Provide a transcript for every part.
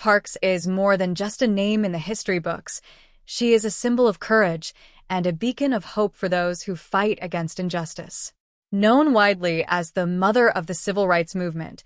Parks is more than just a name in the history books. She is a symbol of courage and a beacon of hope for those who fight against injustice. Known widely as the mother of the civil rights movement,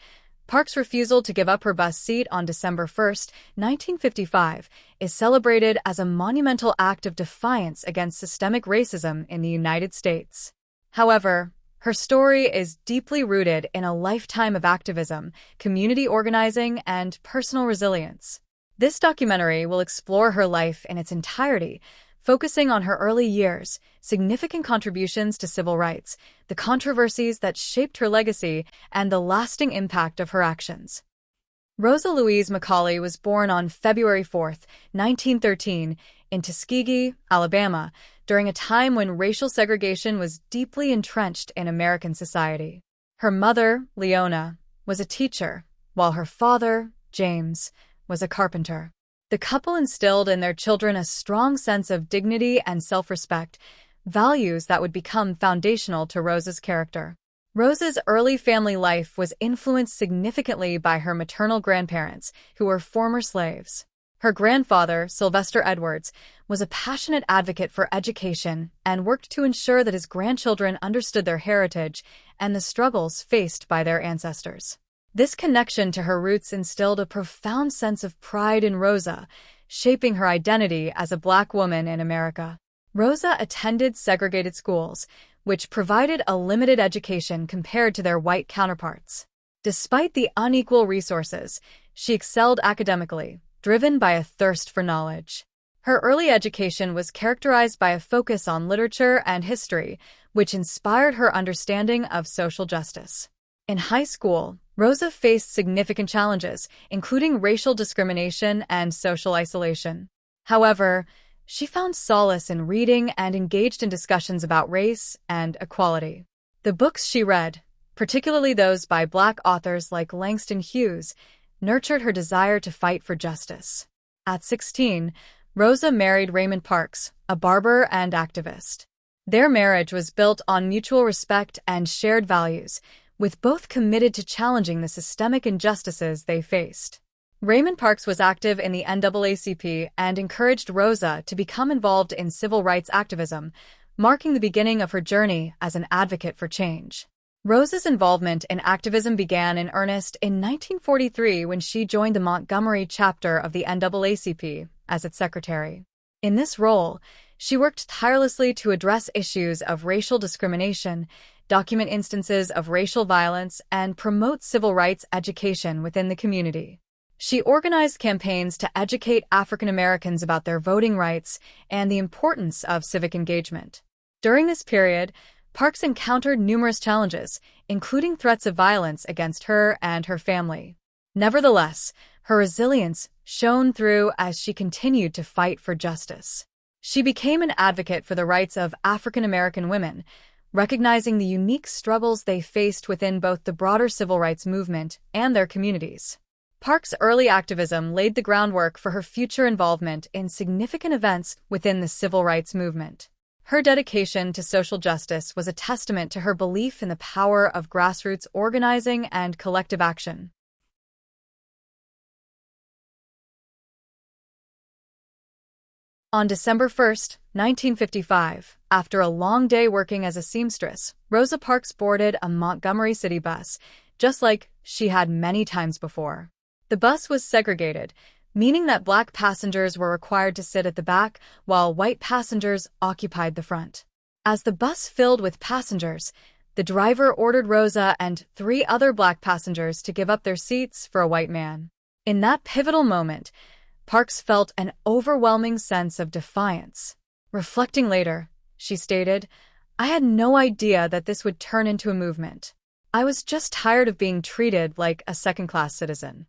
Parks' refusal to give up her bus seat on December 1, 1955, is celebrated as a monumental act of defiance against systemic racism in the United States. However, her story is deeply rooted in a lifetime of activism, community organizing, and personal resilience. This documentary will explore her life in its entirety, focusing on her early years, significant contributions to civil rights, the controversies that shaped her legacy, and the lasting impact of her actions. Rosa Louise McCauley was born on February 4, 1913, in Tuskegee, Alabama, during a time when racial segregation was deeply entrenched in American society. Her mother, Leona, was a teacher, while her father, James, was a carpenter. The couple instilled in their children a strong sense of dignity and self-respect, values that would become foundational to Rosa's character. Rosa's early family life was influenced significantly by her maternal grandparents, who were former slaves. Her grandfather, Sylvester Edwards, was a passionate advocate for education and worked to ensure that his grandchildren understood their heritage and the struggles faced by their ancestors. This connection to her roots instilled a profound sense of pride in Rosa, shaping her identity as a Black woman in America. Rosa attended segregated schools, which provided a limited education compared to their white counterparts. Despite the unequal resources, she excelled academically, driven by a thirst for knowledge. Her early education was characterized by a focus on literature and history, which inspired her understanding of social justice. In high school, Rosa faced significant challenges, including racial discrimination and social isolation. However, she found solace in reading and engaged in discussions about race and equality. The books she read, particularly those by Black authors like Langston Hughes, nurtured her desire to fight for justice. At 16, Rosa married Raymond Parks, a barber and activist. Their marriage was built on mutual respect and shared values, with both committed to challenging the systemic injustices they faced. Raymond Parks was active in the NAACP and encouraged Rosa to become involved in civil rights activism, marking the beginning of her journey as an advocate for change. Rosa's involvement in activism began in earnest in 1943 when she joined the Montgomery chapter of the NAACP as its secretary. In this role, she worked tirelessly to address issues of racial discrimination, document instances of racial violence, and promote civil rights education within the community. She organized campaigns to educate African Americans about their voting rights and the importance of civic engagement. During this period, Parks encountered numerous challenges, including threats of violence against her and her family. Nevertheless, her resilience shone through as she continued to fight for justice. She became an advocate for the rights of African American women, recognizing the unique struggles they faced within both the broader civil rights movement and their communities. Parks' early activism laid the groundwork for her future involvement in significant events within the civil rights movement. Her dedication to social justice was a testament to her belief in the power of grassroots organizing and collective action. On December 1, 1955, after a long day working as a seamstress, Rosa Parks boarded a Montgomery city bus, just like she had many times before. The bus was segregated, meaning that Black passengers were required to sit at the back while white passengers occupied the front. As the bus filled with passengers, the driver ordered Rosa and 3 other Black passengers to give up their seats for a white man. In that pivotal moment, Parks felt an overwhelming sense of defiance. Reflecting later, she stated, "I had no idea that this would turn into a movement. I was just tired of being treated like a second-class citizen."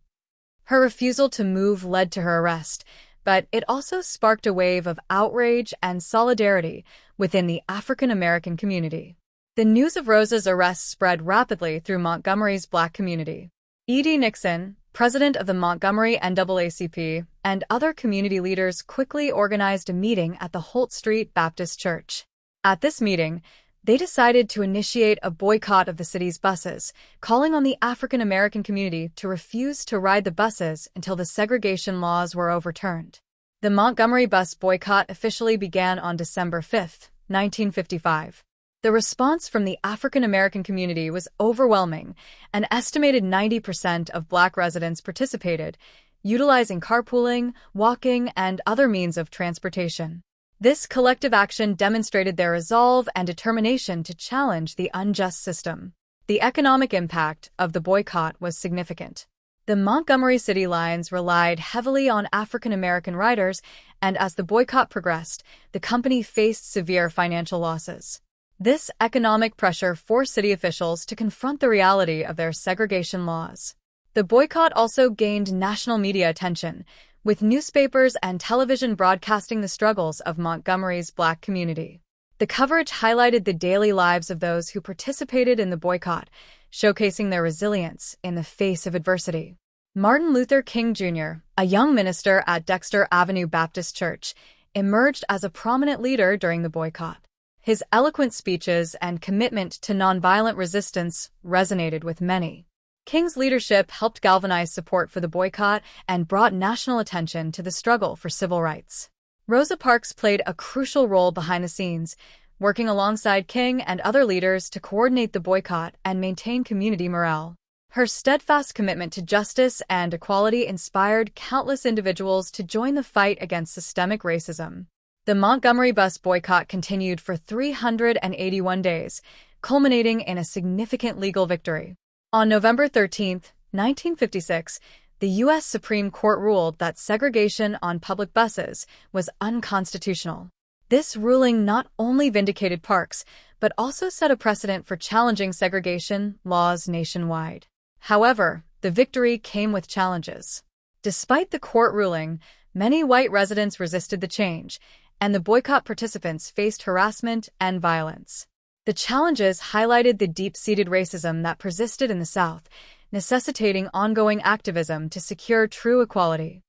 Her refusal to move led to her arrest, but it also sparked a wave of outrage and solidarity within the African American community. The news of Rosa's arrest spread rapidly through Montgomery's Black community. E.D. Nixon, president of the Montgomery NAACP, and other community leaders quickly organized a meeting at the Holt Street Baptist Church. At this meeting, They decided to initiate a boycott of the city's buses, calling on the African American community to refuse to ride the buses until the segregation laws were overturned. The Montgomery bus boycott officially began on December 5, 1955. The response from the African American community was overwhelming. An estimated 90% of Black residents participated, utilizing carpooling, walking, and other means of transportation. This collective action demonstrated their resolve and determination to challenge the unjust system. The economic impact of the boycott was significant. The Montgomery City Lines relied heavily on African American riders, and as the boycott progressed, the company faced severe financial losses. This economic pressure forced city officials to confront the reality of their segregation laws. The boycott also gained national media attention, with newspapers and television broadcasting the struggles of Montgomery's Black community. The coverage highlighted the daily lives of those who participated in the boycott, showcasing their resilience in the face of adversity. Martin Luther King Jr., a young minister at Dexter Avenue Baptist Church, emerged as a prominent leader during the boycott. His eloquent speeches and commitment to nonviolent resistance resonated with many. King's leadership helped galvanize support for the boycott and brought national attention to the struggle for civil rights. Rosa Parks played a crucial role behind the scenes, working alongside King and other leaders to coordinate the boycott and maintain community morale. Her steadfast commitment to justice and equality inspired countless individuals to join the fight against systemic racism. The Montgomery bus boycott continued for 381 days, culminating in a significant legal victory. On November 13, 1956, the U.S. Supreme Court ruled that segregation on public buses was unconstitutional. This ruling not only vindicated Parks, but also set a precedent for challenging segregation laws nationwide. However, the victory came with challenges. Despite the court ruling, many white residents resisted the change, and the boycott participants faced harassment and violence. The challenges highlighted the deep-seated racism that persisted in the South, necessitating ongoing activism to secure true equality.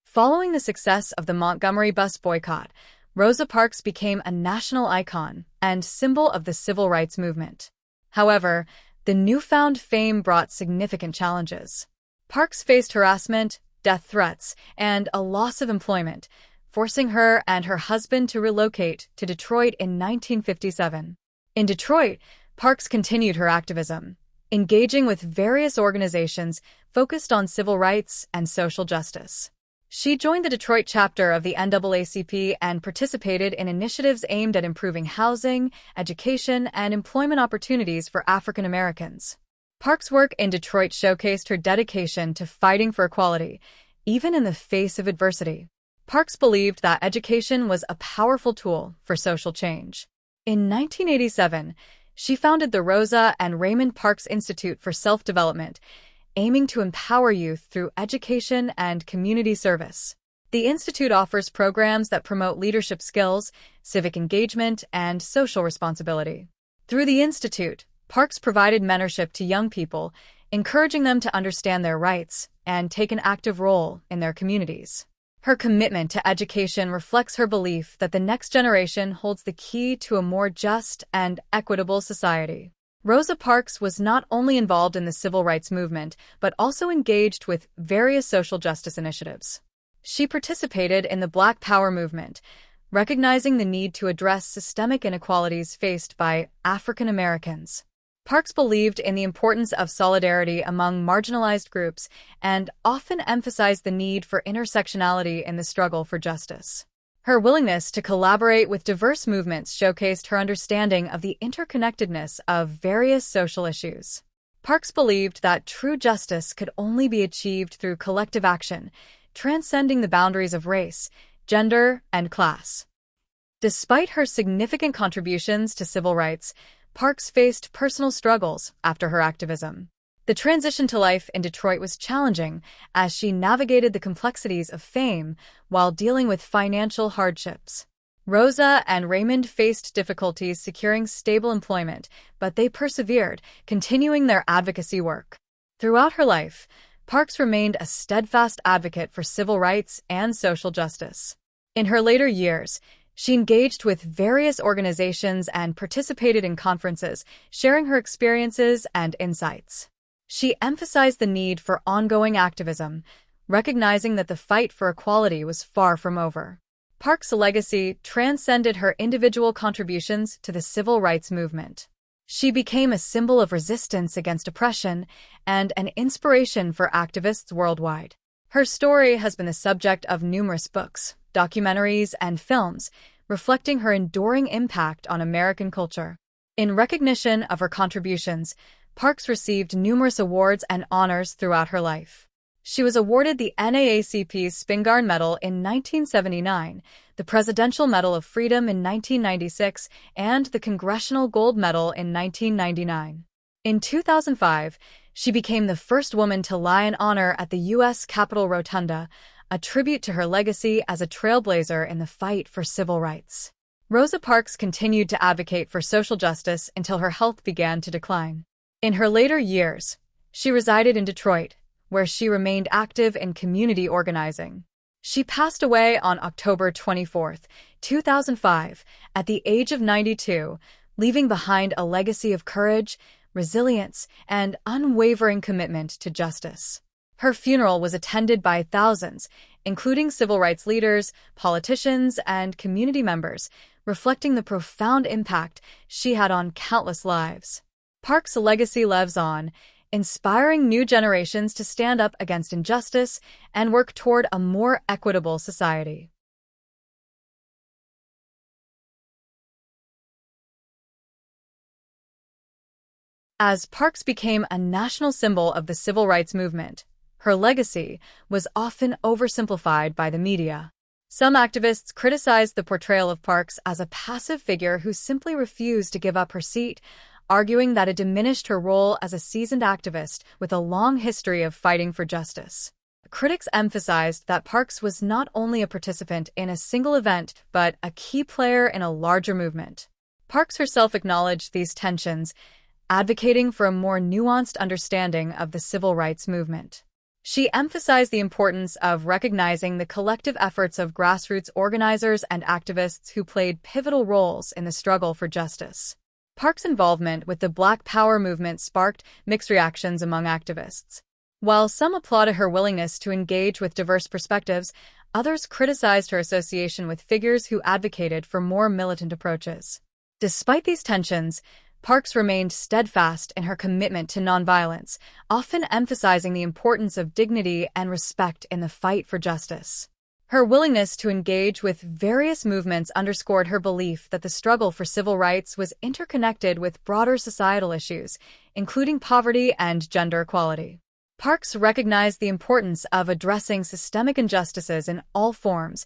Following the success of the Montgomery bus boycott, Rosa Parks became a national icon and symbol of the civil rights movement. However, the newfound fame brought significant challenges. Parks faced harassment, death threats, and a loss of employment, forcing her and her husband to relocate to Detroit in 1957. In Detroit, Parks continued her activism, engaging with various organizations focused on civil rights and social justice. She joined the Detroit chapter of the NAACP and participated in initiatives aimed at improving housing, education, and employment opportunities for African Americans. Parks' work in Detroit showcased her dedication to fighting for equality, even in the face of adversity. Parks believed that education was a powerful tool for social change. In 1987, she founded the Rosa and Raymond Parks Institute for Self-Development, aiming to empower youth through education and community service. The institute offers programs that promote leadership skills, civic engagement, and social responsibility. Through the institute, Parks provided mentorship to young people, encouraging them to understand their rights and take an active role in their communities. Her commitment to education reflects her belief that the next generation holds the key to a more just and equitable society. Rosa Parks was not only involved in the civil rights movement, but also engaged with various social justice initiatives. She participated in the Black Power movement, recognizing the need to address systemic inequalities faced by African Americans. Parks believed in the importance of solidarity among marginalized groups and often emphasized the need for intersectionality in the struggle for justice. Her willingness to collaborate with diverse movements showcased her understanding of the interconnectedness of various social issues. Parks believed that true justice could only be achieved through collective action, transcending the boundaries of race, gender, and class. Despite her significant contributions to civil rights, Parks faced personal struggles after her activism. The transition to life in Detroit was challenging as she navigated the complexities of fame while dealing with financial hardships. Rosa and Raymond faced difficulties securing stable employment, but they persevered, continuing their advocacy work. Throughout her life, Parks remained a steadfast advocate for civil rights and social justice. In her later years, She engaged with various organizations and participated in conferences, sharing her experiences and insights. She emphasized the need for ongoing activism, recognizing that the fight for equality was far from over. Parks' legacy transcended her individual contributions to the civil rights movement. She became a symbol of resistance against oppression and an inspiration for activists worldwide. Her story has been the subject of numerous books, documentaries, and films, reflecting her enduring impact on American culture. In recognition of her contributions, Parks received numerous awards and honors throughout her life. She was awarded the NAACP's Spingarn Medal in 1979, the Presidential Medal of Freedom in 1996, and the Congressional Gold Medal in 1999. In 2005, she became the first woman to lie in honor at the U.S. Capitol Rotunda, a tribute to her legacy as a trailblazer in the fight for civil rights. Rosa Parks continued to advocate for social justice until her health began to decline. In her later years, she resided in Detroit, where she remained active in community organizing. She passed away on October 24, 2005, at the age of 92, leaving behind a legacy of courage, resilience, and unwavering commitment to justice. Her funeral was attended by thousands, including civil rights leaders, politicians, and community members, reflecting the profound impact she had on countless lives. Parks' legacy lives on, inspiring new generations to stand up against injustice and work toward a more equitable society. As Parks became a national symbol of the civil rights movement, her legacy was often oversimplified by the media. Some activists criticized the portrayal of Parks as a passive figure who simply refused to give up her seat, arguing that it diminished her role as a seasoned activist with a long history of fighting for justice. Critics emphasized that Parks was not only a participant in a single event, but a key player in a larger movement. Parks herself acknowledged these tensions, advocating for a more nuanced understanding of the civil rights movement. She emphasized the importance of recognizing the collective efforts of grassroots organizers and activists who played pivotal roles in the struggle for justice. Parks' involvement with the Black Power movement sparked mixed reactions among activists. While some applauded her willingness to engage with diverse perspectives, others criticized her association with figures who advocated for more militant approaches. Despite these tensions, Parks remained steadfast in her commitment to nonviolence, often emphasizing the importance of dignity and respect in the fight for justice. Her willingness to engage with various movements underscored her belief that the struggle for civil rights was interconnected with broader societal issues, including poverty and gender equality. Parks recognized the importance of addressing systemic injustices in all forms,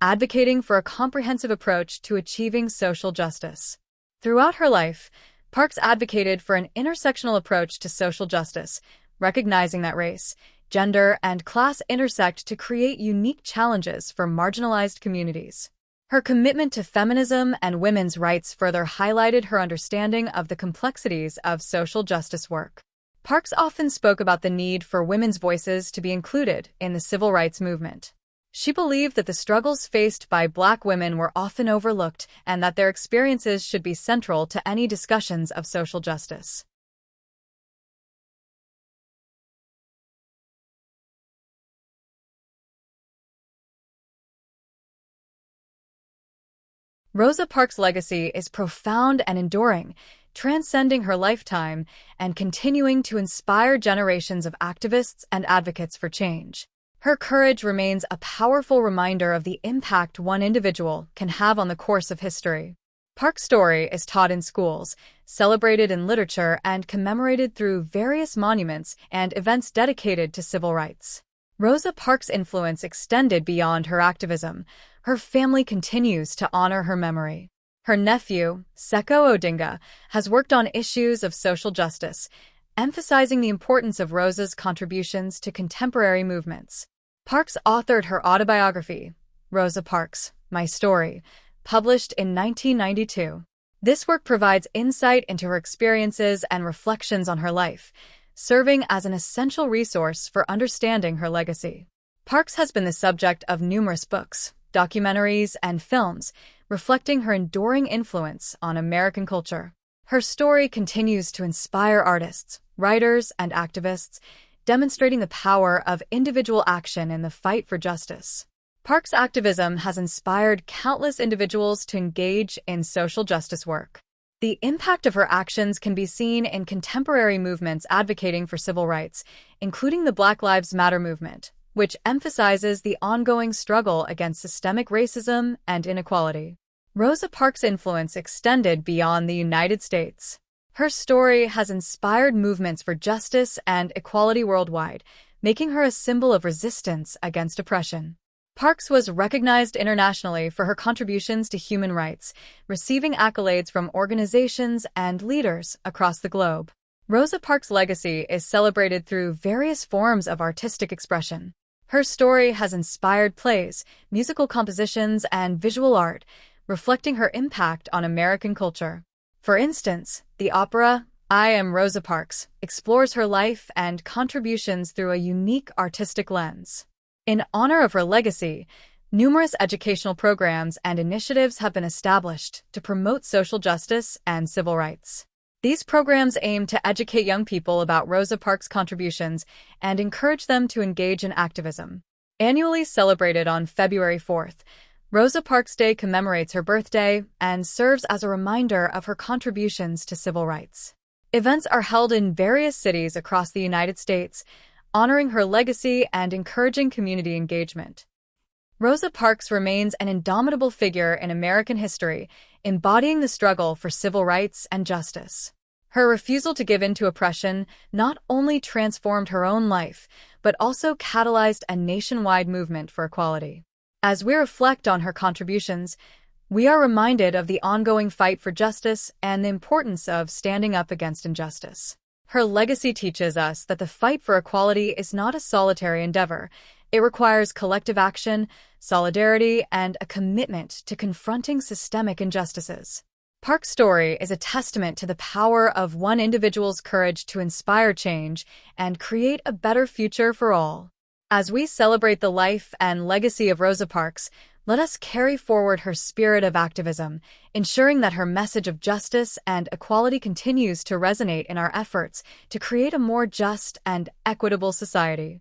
advocating for a comprehensive approach to achieving social justice. Throughout her life, Parks advocated for an intersectional approach to social justice, recognizing that race, gender, and class intersect to create unique challenges for marginalized communities. Her commitment to feminism and women's rights further highlighted her understanding of the complexities of social justice work. Parks often spoke about the need for women's voices to be included in the civil rights movement. She believed that the struggles faced by Black women were often overlooked and that their experiences should be central to any discussions of social justice. Rosa Parks' legacy is profound and enduring, transcending her lifetime and continuing to inspire generations of activists and advocates for change. Her courage remains a powerful reminder of the impact one individual can have on the course of history. Parks' story is taught in schools, celebrated in literature, and commemorated through various monuments and events dedicated to civil rights. Rosa Parks' influence extended beyond her activism. Her family continues to honor her memory. Her nephew, Seko Odinga, has worked on issues of social justice, emphasizing the importance of Rosa's contributions to contemporary movements. Parks authored her autobiography, Rosa Parks, My Story, published in 1992. This work provides insight into her experiences and reflections on her life, serving as an essential resource for understanding her legacy. Parks has been the subject of numerous books, documentaries, and films, reflecting her enduring influence on American culture. Her story continues to inspire artists, writers, and activists, demonstrating the power of individual action in the fight for justice. Parks' activism has inspired countless individuals to engage in social justice work. The impact of her actions can be seen in contemporary movements advocating for civil rights, including the Black Lives Matter movement, which emphasizes the ongoing struggle against systemic racism and inequality. Rosa Parks' influence extended beyond the United States. Her story has inspired movements for justice and equality worldwide, making her a symbol of resistance against oppression. Parks was recognized internationally for her contributions to human rights, receiving accolades from organizations and leaders across the globe. Rosa Parks' legacy is celebrated through various forms of artistic expression. Her story has inspired plays, musical compositions, and visual art, reflecting her impact on American culture. For instance, the opera I Am Rosa Parks explores her life and contributions through a unique artistic lens. In honor of her legacy, numerous educational programs and initiatives have been established to promote social justice and civil rights. These programs aim to educate young people about Rosa Parks' contributions and encourage them to engage in activism. Annually celebrated on February 4th, Rosa Parks Day commemorates her birthday and serves as a reminder of her contributions to civil rights. Events are held in various cities across the United States, honoring her legacy and encouraging community engagement. Rosa Parks remains an indomitable figure in American history, embodying the struggle for civil rights and justice. Her refusal to give in to oppression not only transformed her own life, but also catalyzed a nationwide movement for equality. As we reflect on her contributions, we are reminded of the ongoing fight for justice and the importance of standing up against injustice. Her legacy teaches us that the fight for equality is not a solitary endeavor. It requires collective action, solidarity, and a commitment to confronting systemic injustices. Parks' story is a testament to the power of one individual's courage to inspire change and create a better future for all. As we celebrate the life and legacy of Rosa Parks, let us carry forward her spirit of activism, ensuring that her message of justice and equality continues to resonate in our efforts to create a more just and equitable society.